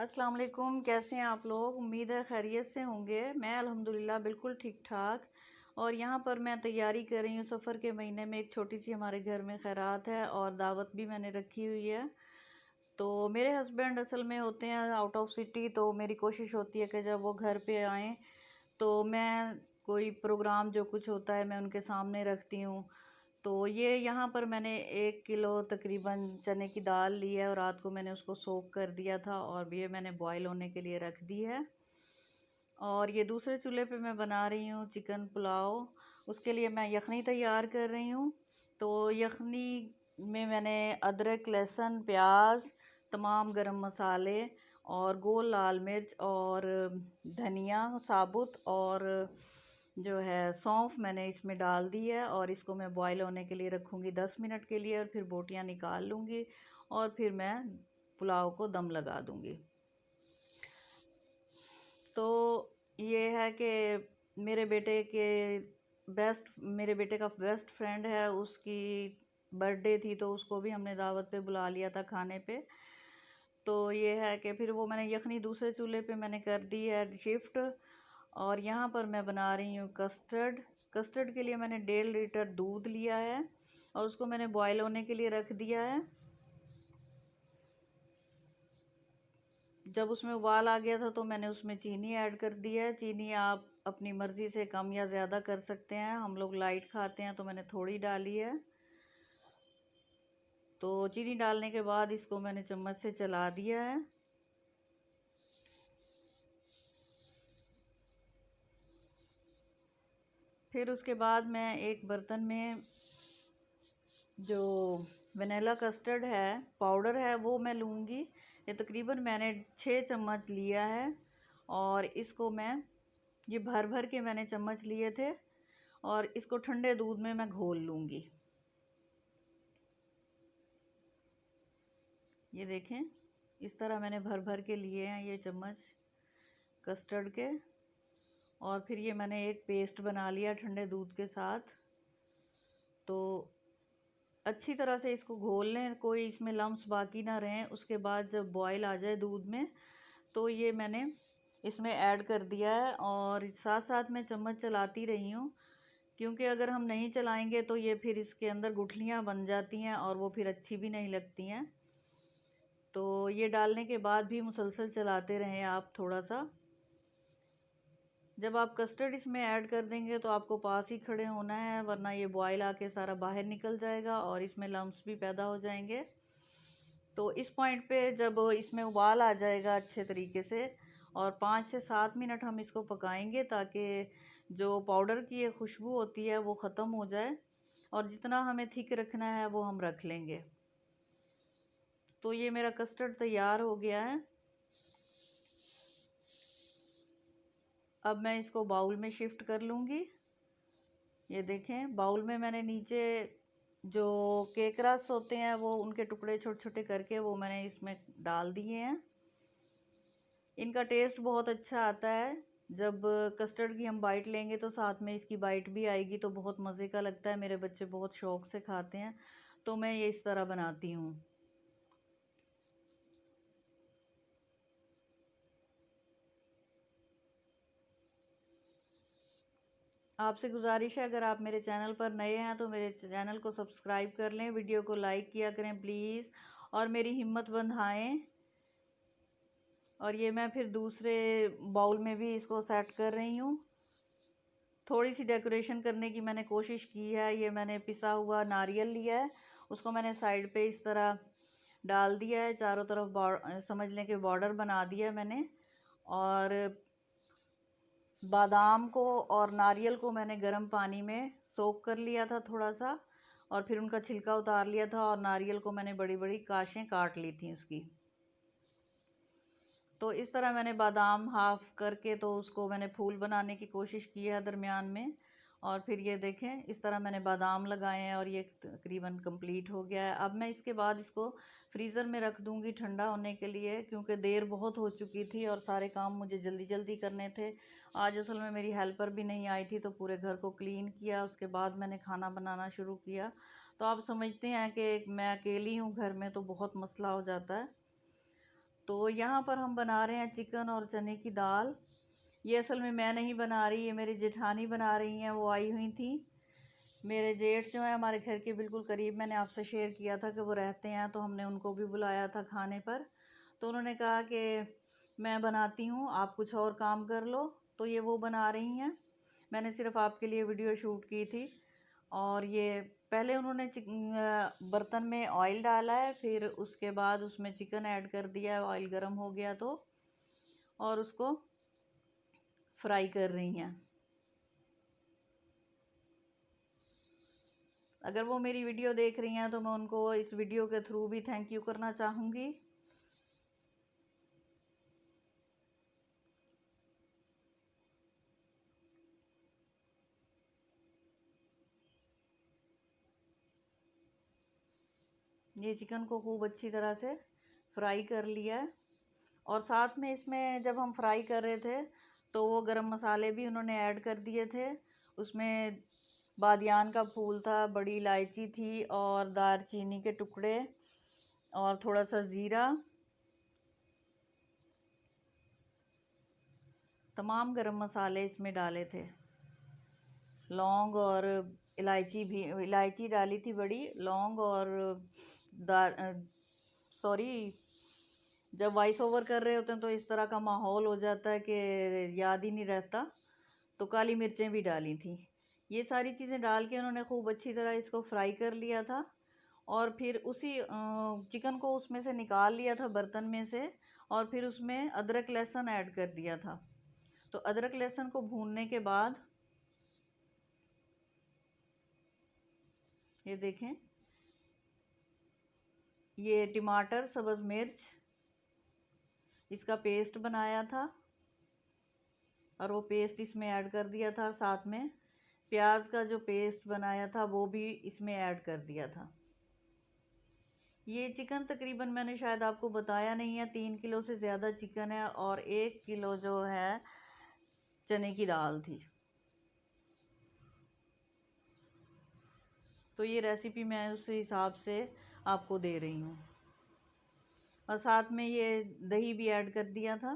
अस्सलाम वालेकुम। कैसे हैं आप लोग? उम्मीद है खैरियत से होंगे। मैं अल्हम्दुलिल्लाह बिल्कुल ठीक ठाक। और यहाँ पर मैं तैयारी कर रही हूँ। सफ़र के महीने में एक छोटी सी हमारे घर में खैरात है और दावत भी मैंने रखी हुई है। तो मेरे हस्बैंड असल में होते हैं आउट ऑफ सिटी, तो मेरी कोशिश होती है कि जब वो घर पे आएँ तो मैं कोई प्रोग्राम जो कुछ होता है मैं उनके सामने रखती हूँ। तो ये यहाँ पर मैंने 1 किलो तकरीबन चने की दाल ली है और रात को मैंने उसको सोक कर दिया था और ये मैंने बॉईल होने के लिए रख दी है। और ये दूसरे चूल्हे पे मैं बना रही हूँ चिकन पुलाव। उसके लिए मैं यखनी तैयार कर रही हूँ। तो यखनी में मैंने अदरक, लहसुन, प्याज, तमाम गरम मसाले और गोल लाल मिर्च और धनिया साबुत और जो है सौंफ मैंने इसमें डाल दी है और इसको मैं बॉईल होने के लिए रखूँगी 10 मिनट के लिए और फिर बोटियाँ निकाल लूँगी और फिर मैं पुलाव को दम लगा दूँगी। तो ये है कि मेरे बेटे का बेस्ट फ्रेंड है, उसकी बर्थडे थी तो उसको भी हमने दावत पे बुला लिया था खाने पे। तो ये है कि फिर वो मैंने यखनी दूसरे चूल्हे पे मैंने कर दी है शिफ्ट। और यहाँ पर मैं बना रही हूँ कस्टर्ड। कस्टर्ड के लिए मैंने 1.5 लीटर दूध लिया है और उसको मैंने बॉयल होने के लिए रख दिया है। जब उसमें उबाल आ गया था तो मैंने उसमें चीनी ऐड कर दी है। चीनी आप अपनी मर्ज़ी से कम या ज़्यादा कर सकते हैं। हम लोग लाइट खाते हैं तो मैंने थोड़ी डाली है। तो चीनी डालने के बाद इसको मैंने चम्मच से चला दिया है। फिर उसके बाद मैं एक बर्तन में जो वनीला कस्टर्ड है पाउडर है वो मैं लूँगी। ये तकरीबन मैंने 6 चम्मच लिया है और इसको मैं ये भर भर के मैंने चम्मच लिए थे और इसको ठंडे दूध में मैं घोल लूँगी। ये देखें, इस तरह मैंने भर भर के लिए हैं ये चम्मच कस्टर्ड के। और फिर ये मैंने एक पेस्ट बना लिया ठंडे दूध के साथ। तो अच्छी तरह से इसको घोल लें, कोई इसमें लम्स बाकी ना रहें। उसके बाद जब बॉयल आ जाए दूध में तो ये मैंने इसमें ऐड कर दिया है और साथ साथ मैं चम्मच चलाती रही हूँ, क्योंकि अगर हम नहीं चलाएंगे तो ये फिर इसके अंदर गुठलियाँ बन जाती हैं और वो फिर अच्छी भी नहीं लगती हैं। तो ये डालने के बाद भी मुसलसल चलाते रहें आप थोड़ा सा। जब आप कस्टर्ड इसमें ऐड कर देंगे तो आपको पास ही खड़े होना है, वरना ये बॉयल आके सारा बाहर निकल जाएगा और इसमें लम्स भी पैदा हो जाएंगे। तो इस पॉइंट पे जब इसमें उबाल आ जाएगा अच्छे तरीके से और 5 से 7 मिनट हम इसको पकाएंगे ताकि जो पाउडर की ये खुशबू होती है वो ख़त्म हो जाए और जितना हमें थिक रखना है वो हम रख लेंगे। तो ये मेरा कस्टर्ड तैयार हो गया है। अब मैं इसको बाउल में शिफ्ट कर लूँगी। ये देखें, बाउल में मैंने नीचे जो केक रस होते हैं वो उनके टुकड़े छोटे छोटे करके वो मैंने इसमें डाल दिए हैं। इनका टेस्ट बहुत अच्छा आता है। जब कस्टर्ड की हम बाइट लेंगे तो साथ में इसकी बाइट भी आएगी तो बहुत मज़े का लगता है। मेरे बच्चे बहुत शौक़ से खाते हैं, तो मैं ये इस तरह बनाती हूँ। आपसे गुजारिश है, अगर आप मेरे चैनल पर नए हैं तो मेरे चैनल को सब्सक्राइब कर लें, वीडियो को लाइक किया करें प्लीज़ और मेरी हिम्मत बंधाएं। और ये मैं फिर दूसरे बाउल में भी इसको सेट कर रही हूँ। थोड़ी सी डेकोरेशन करने की मैंने कोशिश की है। ये मैंने पिसा हुआ नारियल लिया है, उसको मैंने साइड पे इस तरह डाल दिया है, चारों तरफ समझ लें कि बॉर्डर बना दिया है मैंने। और बादाम को और नारियल को मैंने गर्म पानी में सोक कर लिया था थोड़ा सा और फिर उनका छिलका उतार लिया था और नारियल को मैंने बड़ी बड़ी काशें काट ली थी उसकी। तो इस तरह मैंने बादाम हाफ करके तो उसको मैंने फूल बनाने की कोशिश की है दरमियान में। और फिर ये देखें, इस तरह मैंने बादाम लगाए हैं और ये तकरीबन कंप्लीट हो गया है। अब मैं इसके बाद इसको फ्रीज़र में रख दूंगी ठंडा होने के लिए, क्योंकि देर बहुत हो चुकी थी और सारे काम मुझे जल्दी जल्दी करने थे। आज असल में मेरी हेल्पर भी नहीं आई थी तो पूरे घर को क्लीन किया, उसके बाद मैंने खाना बनाना शुरू किया। तो आप समझते हैं कि मैं अकेली हूँ घर में तो बहुत मसला हो जाता है। तो यहाँ पर हम बना रहे हैं चिकन और चने की दाल। ये असल में मैं नहीं बना रही, ये मेरी जेठानी बना रही हैं, वो आई हुई थी। मेरे जेठ जो है हमारे घर के बिल्कुल करीब, मैंने आपसे शेयर किया था कि वो रहते हैं, तो हमने उनको भी बुलाया था खाने पर। तो उन्होंने कहा कि मैं बनाती हूँ, आप कुछ और काम कर लो। तो ये वो बना रही हैं, मैंने सिर्फ आपके लिए वीडियो शूट की थी। और ये पहले उन्होंने बर्तन में ऑयल डाला है, फिर उसके बाद उसमें चिकन ऐड कर दिया है, ऑयल गर्म हो गया तो, और उसको फ्राई कर रही हैं। अगर वो मेरी वीडियो देख रही हैं तो मैं उनको इस वीडियो के थ्रू भी थैंक यू करना चाहूँगी। ये चिकन को खूब अच्छी तरह से फ्राई कर लिया है। और साथ में इसमें जब हम फ्राई कर रहे थे तो वो गरम मसाले भी उन्होंने ऐड कर दिए थे। उसमें बादियान का फूल था, बड़ी इलायची थी और दालचीनी के टुकड़े और थोड़ा सा ज़ीरा, तमाम गरम मसाले इसमें डाले थे। लौंग और इलायची भी, इलायची डाली थी बड़ी, लौंग और सॉरी, जब वॉइस ओवर कर रहे होते हैं तो इस तरह का माहौल हो जाता है कि याद ही नहीं रहता। तो काली मिर्चें भी डाली थी। ये सारी चीज़ें डाल के उन्होंने खूब अच्छी तरह इसको फ्राई कर लिया था। और फिर उसी चिकन को उसमें से निकाल लिया था बर्तन में से, और फिर उसमें अदरक लहसुन ऐड कर दिया था। तो अदरक लहसुन को भूनने के बाद ये देखें, ये टमाटर, सब्ज़ मिर्च, इसका पेस्ट बनाया था और वो पेस्ट इसमें ऐड कर दिया था। साथ में प्याज का जो पेस्ट बनाया था वो भी इसमें ऐड कर दिया था। ये चिकन तकरीबन मैंने शायद आपको बताया नहीं है, 3 किलो से ज़्यादा चिकन है और 1 किलो जो है चने की दाल थी। तो ये रेसिपी मैं उस हिसाब से आपको दे रही हूँ। और साथ में ये दही भी ऐड कर दिया था,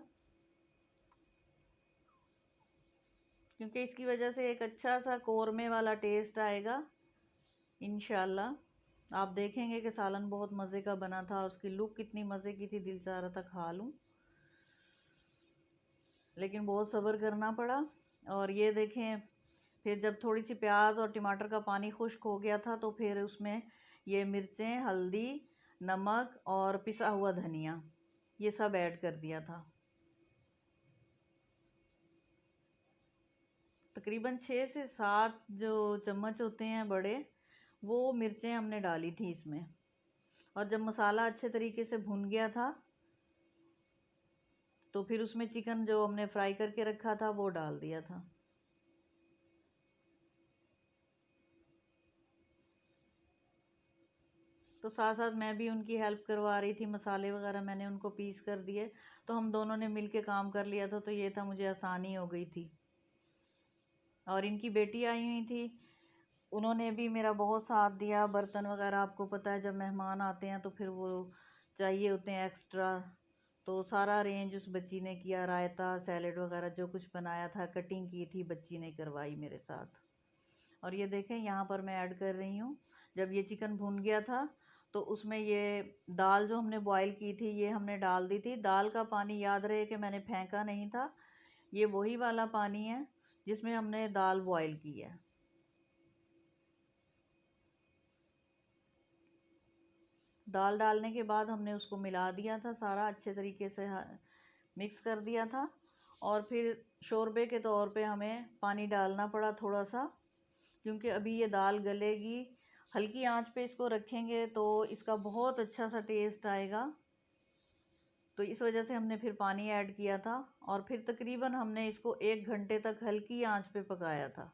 क्योंकि इसकी वजह से एक अच्छा सा कौरमे वाला टेस्ट आएगा इंशाल्लाह। आप देखेंगे कि सालन बहुत मज़े का बना था, उसकी लुक कितनी मज़े की थी, दिल चाह रहा था खा लूँ, लेकिन बहुत सब्र करना पड़ा। और ये देखें, फिर जब थोड़ी सी प्याज और टमाटर का पानी खुश्क हो गया था तो फिर उसमें ये मिर्चें, हल्दी, नमक और पिसा हुआ धनिया, ये सब ऐड कर दिया था। तकरीबन 6 से 7 जो चम्मच होते हैं बड़े, वो मिर्चें हमने डाली थी इसमें। और जब मसाला अच्छे तरीके से भुन गया था तो फिर उसमें चिकन जो हमने फ्राई करके रखा था वो डाल दिया था। तो साथ साथ मैं भी उनकी हेल्प करवा रही थी, मसाले वगैरह मैंने उनको पीस कर दिए, तो हम दोनों ने मिल के काम कर लिया था, तो ये था मुझे आसानी हो गई थी। और इनकी बेटी आई हुई थी, उन्होंने भी मेरा बहुत साथ दिया। बर्तन वगैरह आपको पता है, जब मेहमान आते हैं तो फिर वो चाहिए होते हैं एक्स्ट्रा, तो सारा अरेंज उस बच्ची ने किया। रायता, सैलेड वगैरह जो कुछ बनाया था, कटिंग की थी, बच्ची ने करवाई मेरे साथ। और ये देखें, यहाँ पर मैं ऐड कर रही हूँ, जब ये चिकन भुन गया था तो उसमें ये दाल जो हमने बॉईल की थी ये हमने डाल दी थी। दाल का पानी याद रहे कि मैंने फेंका नहीं था, ये वही वाला पानी है जिसमें हमने दाल बॉईल की है। दाल डालने के बाद हमने उसको मिला दिया था, सारा अच्छे तरीके से मिक्स कर दिया था। और फिर शोरबे के तौर पे हमें पानी डालना पड़ा थोड़ा सा, क्योंकि अभी ये दाल गलेगी। हल्की आंच पे इसको रखेंगे तो इसका बहुत अच्छा सा टेस्ट आएगा, तो इस वजह से हमने फिर पानी ऐड किया था। और फिर तकरीबन हमने इसको 1 घंटे तक हल्की आंच पे पकाया था।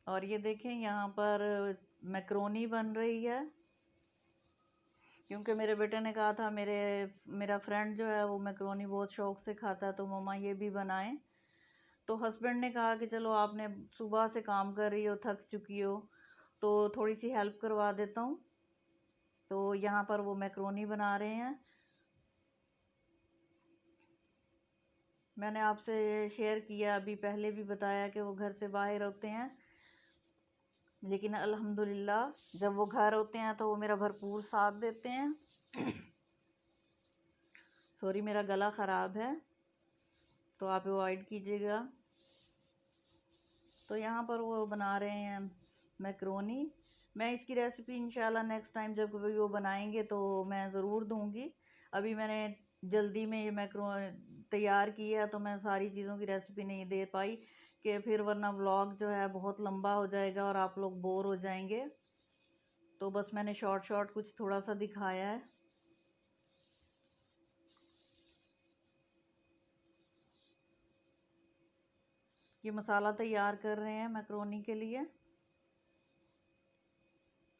और ये देखें, यहाँ पर मैक्रोनी बन रही है, क्योंकि मेरे बेटे ने कहा था, मेरा फ्रेंड जो है वो मैक्रोनी बहुत शौक से खाता है, तो मम्मा ये भी बनाएं। तो हस्बैंड ने कहा कि चलो, आपने सुबह से काम कर रही हो, थक चुकी हो, तो थोड़ी सी हेल्प करवा देता हूँ। तो यहाँ पर वो मैक्रोनी बना रहे हैं। मैंने आपसे शेयर किया, अभी पहले भी बताया कि वो घर से बाहर होते हैं, लेकिन अल्हम्दुलिल्लाह जब वो घर होते हैं तो वो मेरा भरपूर साथ देते हैं। सॉरी, मेरा गला ख़राब है तो आप अवॉइड कीजिएगा। तो यहाँ पर वो बना रहे हैं मैक्रोनी। मैं इसकी रेसिपी इंशाल्लाह नेक्स्ट टाइम जब कभी वो बनाएंगे तो मैं ज़रूर दूंगी। अभी मैंने जल्दी में ये मैक्रो तैयार की है तो मैं सारी चीज़ों की रेसिपी नहीं दे पाई, कि फिर वरना व्लॉग जो है बहुत लंबा हो जाएगा और आप लोग बोर हो जाएंगे। तो बस मैंने शॉर्ट शॉर्ट कुछ थोड़ा सा दिखाया है। ये मसाला तैयार कर रहे हैं मैक्रोनी के लिए।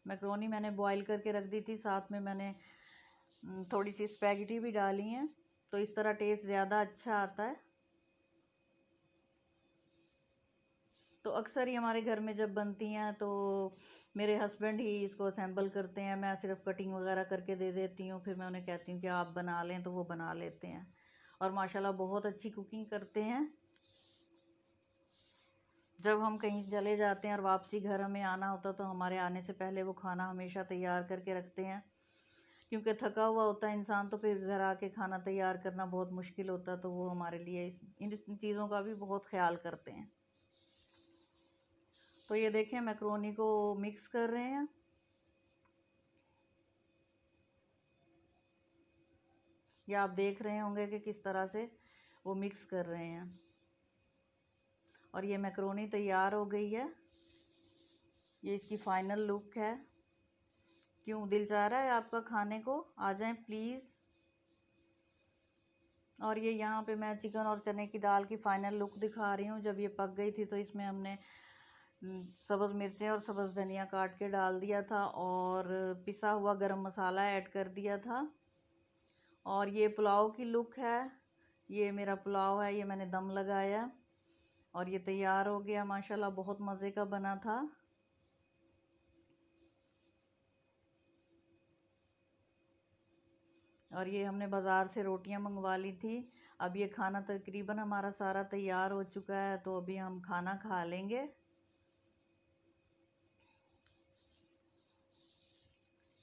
मैक्रोनी मैंने बॉईल करके रख दी थी, साथ में मैंने थोड़ी सी स्पैगेटी भी डाली हैं, तो इस तरह टेस्ट ज़्यादा अच्छा आता है। तो अक्सर ही हमारे घर में जब बनती हैं तो मेरे हस्बैंड ही इसको असेंबल करते हैं, मैं सिर्फ कटिंग वगैरह करके दे देती हूँ। फिर मैं उन्हें कहती हूँ कि आप बना लें, तो वो बना लेते हैं और माशाल्लाह बहुत अच्छी कुकिंग करते हैं। जब हम कहीं चले जाते हैं और वापसी घर हमें आना होता तो हमारे आने से पहले वो खाना हमेशा तैयार करके रखते हैं, क्योंकि थका हुआ होता है इंसान तो फिर घर आके खाना तैयार करना बहुत मुश्किल होता है। तो वो हमारे लिए इन चीज़ों का भी बहुत ख्याल करते हैं। तो ये देखें मैक्रोनी को मिक्स कर रहे हैं। ये आप देख रहे होंगे कि किस तरह से वो मिक्स कर रहे हैं। और ये मैक्रोनी तैयार हो गई है। ये इसकी फाइनल लुक है। क्यों दिल चाह रहा है आपका खाने को? आ जाएं प्लीज़। और ये यहाँ पे मैं चिकन और चने की दाल की फाइनल लुक दिखा रही हूँ। जब ये पक गई थी तो इसमें हमने सब्ज़ मिर्चें और सब्ज़ धनिया काट के डाल दिया था और पिसा हुआ गरम मसाला ऐड कर दिया था। और ये पुलाव की लुक है। ये मेरा पुलाव है, ये मैंने दम लगाया और ये तैयार हो गया। माशाल्लाह बहुत मज़े का बना था। और ये हमने बाज़ार से रोटियां मंगवा ली थी। अब ये खाना तकरीबन हमारा सारा तैयार हो चुका है, तो अभी हम खाना खा लेंगे।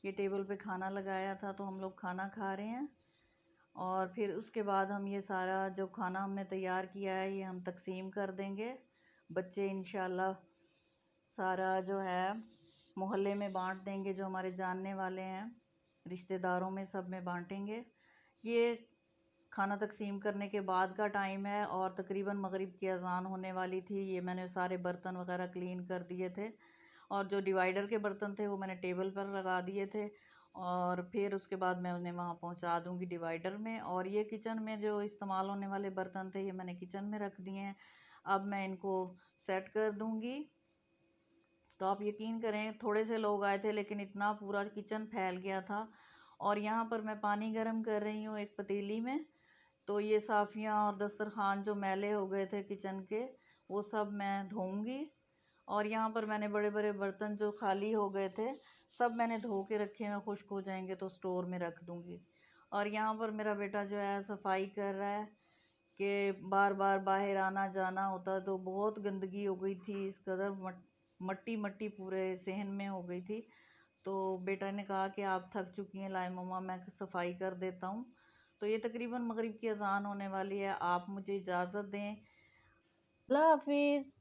ये टेबल पे खाना लगाया था तो हम लोग खाना खा रहे हैं। और फिर उसके बाद हम ये सारा जो खाना हमने तैयार किया है ये हम तकसीम कर देंगे। बच्चे इंशाल्लाह सारा जो है मोहल्ले में बांट देंगे, जो हमारे जानने वाले हैं रिश्तेदारों में सब में बांटेंगे। ये खाना तकसीम करने के बाद का टाइम है और तकरीबन मगरिब की अजान होने वाली थी। ये मैंने सारे बर्तन वगैरह क्लीन कर दिए थे और जो डिवाइडर के बर्तन थे वो मैंने टेबल पर लगा दिए थे और फिर उसके बाद मैं उन्हें वहाँ पहुँचा दूँगी डिवाइडर में। और ये किचन में जो इस्तेमाल होने वाले बर्तन थे ये मैंने किचन में रख दिए हैं। अब मैं इनको सेट कर दूँगी। तो आप यकीन करें थोड़े से लोग आए थे लेकिन इतना पूरा किचन फैल गया था। और यहाँ पर मैं पानी गर्म कर रही हूँ एक पतीली में। तो ये साफ़ियाँ और दस्तरखान जो मैले हो गए थे किचन के वो सब मैं धोऊंगी। और यहाँ पर मैंने बड़े बड़े बर्तन जो खाली हो गए थे सब मैंने धो के रखे हैं, खुश्क हो जाएंगे तो स्टोर में रख दूँगी। और यहाँ पर मेरा बेटा जो है सफाई कर रहा है कि बार बार बाहर आना जाना होता, तो बहुत गंदगी हो गई थी, इस कदर मट्टी मट्टी पूरे सहन में हो गई थी। तो बेटा ने कहा कि आप थक चुकी हैं, लाए मम्मा मैं सफाई कर देता हूँ। तो ये तकरीबन मगरिब की अजान होने वाली है, आप मुझे इजाज़त दें। अल्लाह हाफिज़।